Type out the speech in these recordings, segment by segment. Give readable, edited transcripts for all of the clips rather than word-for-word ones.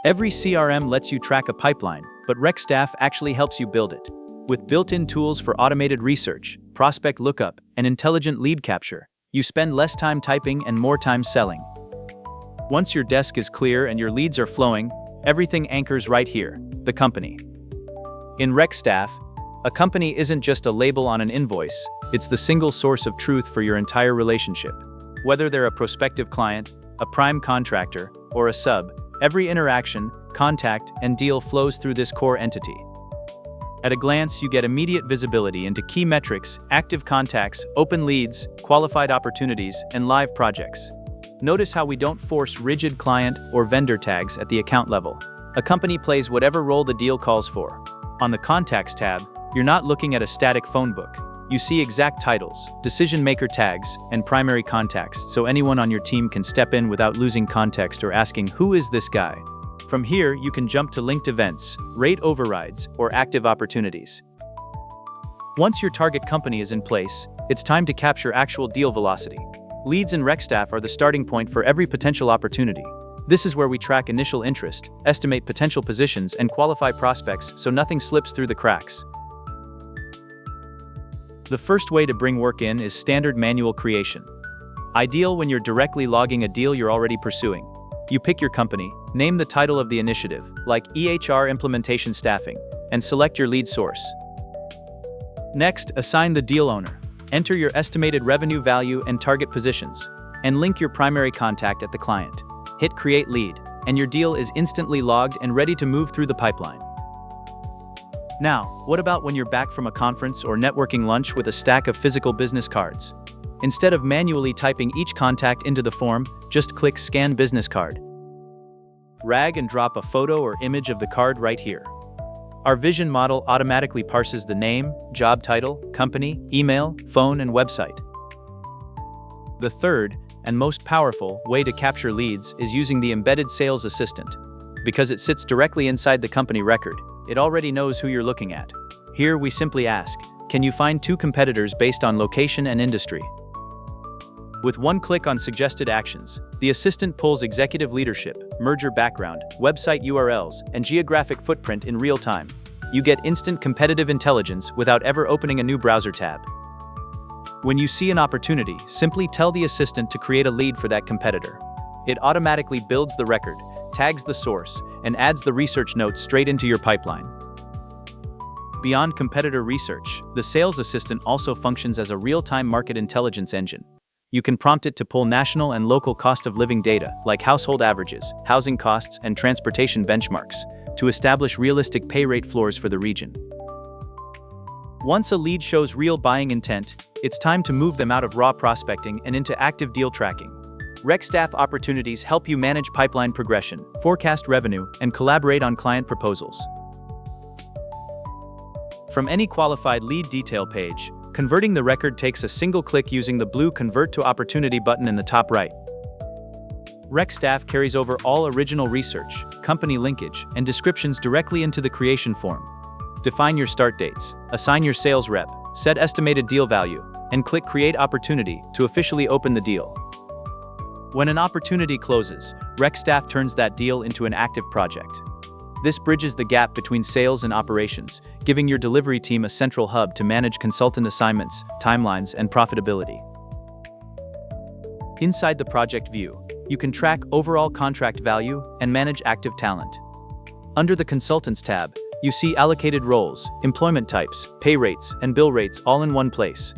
Every CRM lets you track a pipeline, but ReqStaff actually helps you build it. With built-in tools for automated research, prospect lookup, and intelligent lead capture, you spend less time typing and more time selling. Once your desk is clear and your leads are flowing, everything anchors right here, the company. In ReqStaff, a company isn't just a label on an invoice, it's the single source of truth for your entire relationship. Whether they're a prospective client, a prime contractor, or a sub, every interaction, contact, and deal flows through this core entity. At a glance, you get immediate visibility into key metrics, active contacts, open leads, qualified opportunities, and live projects. Notice how we don't force rigid client or vendor tags at the account level. A company plays whatever role the deal calls for. On the Contacts tab, you're not looking at a static phone book. You see exact titles, decision-maker tags, and primary contacts, so anyone on your team can step in without losing context or asking, "Who is this guy?" From here, you can jump to linked events, rate overrides, or active opportunities. Once your target company is in place, it's time to capture actual deal velocity. Leads in ReqStaff are the starting point for every potential opportunity. This is where we track initial interest, estimate potential positions, and qualify prospects so nothing slips through the cracks. The first way to bring work in is standard manual creation. Ideal when you're directly logging a deal you're already pursuing. You pick your company, name the title of the initiative, like EHR Implementation Staffing, and select your lead source. Next, assign the deal owner. Enter your estimated revenue value and target positions, and link your primary contact at the client. Hit Create Lead, and your deal is instantly logged and ready to move through the pipeline. Now, what about when you're back from a conference or networking lunch with a stack of physical business cards? Instead of manually typing each contact into the form, just click Scan Business Card. Drag and drop a photo or image of the card right here. Our vision model automatically parses the name, job title, company, email, phone, and website. The third, and most powerful, way to capture leads is using the embedded sales assistant. Because it sits directly inside the company record, it already knows who you're looking at. Here we simply ask, can you find 2 competitors based on location and industry? With one click on suggested actions, the assistant pulls executive leadership, merger background, website URLs, and geographic footprint in real time. You get instant competitive intelligence without ever opening a new browser tab. When you see an opportunity, simply tell the assistant to create a lead for that competitor. It automatically builds the record, tags the source, and adds the research notes straight into your pipeline. Beyond competitor research, the sales assistant also functions as a real-time market intelligence engine. You can prompt it to pull national and local cost of living data, like household averages, housing costs, and transportation benchmarks, to establish realistic pay rate floors for the region. Once a lead shows real buying intent, it's time to move them out of raw prospecting and into active deal tracking. ReqStaff opportunities help you manage pipeline progression, forecast revenue, and collaborate on client proposals. From any qualified lead detail page, converting the record takes a single click using the blue Convert to Opportunity button in the top right. ReqStaff carries over all original research, company linkage, and descriptions directly into the creation form. Define your start dates, assign your sales rep, set estimated deal value, and click Create Opportunity to officially open the deal. When an opportunity closes, ReqStaff turns that deal into an active project. This bridges the gap between sales and operations, giving your delivery team a central hub to manage consultant assignments, timelines, and profitability. Inside the project view, you can track overall contract value and manage active talent. Under the Consultants tab, you see allocated roles, employment types, pay rates, and bill rates all in one place.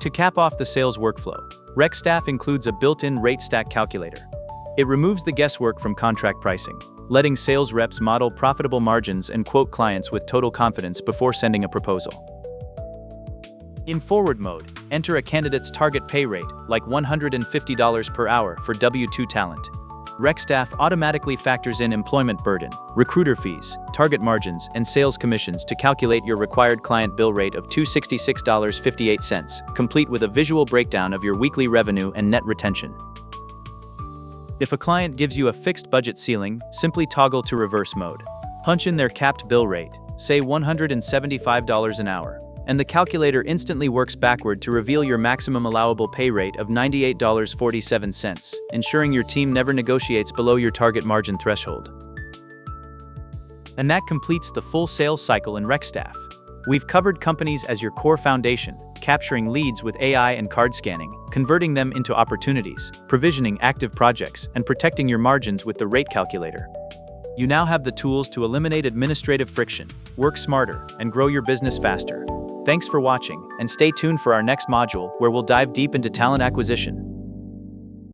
To cap off the sales workflow, ReqStaff includes a built-in rate stack calculator. It removes the guesswork from contract pricing, letting sales reps model profitable margins and quote clients with total confidence before sending a proposal. In forward mode, enter a candidate's target pay rate, like $150 per hour for W-2 talent. ReqStaff automatically factors in employment burden, recruiter fees, target margins, and sales commissions to calculate your required client bill rate of $266.58, complete with a visual breakdown of your weekly revenue and net retention. If a client gives you a fixed budget ceiling, simply toggle to reverse mode. Punch in their capped bill rate, say $175 an hour, and the calculator instantly works backward to reveal your maximum allowable pay rate of $98.47, ensuring your team never negotiates below your target margin threshold. And that completes the full sales cycle in ReqStaff. We've covered companies as your core foundation, capturing leads with AI and card scanning, converting them into opportunities, provisioning active projects, and protecting your margins with the rate calculator. You now have the tools to eliminate administrative friction, work smarter, and grow your business faster. Thanks for watching, and stay tuned for our next module where we'll dive deep into talent acquisition.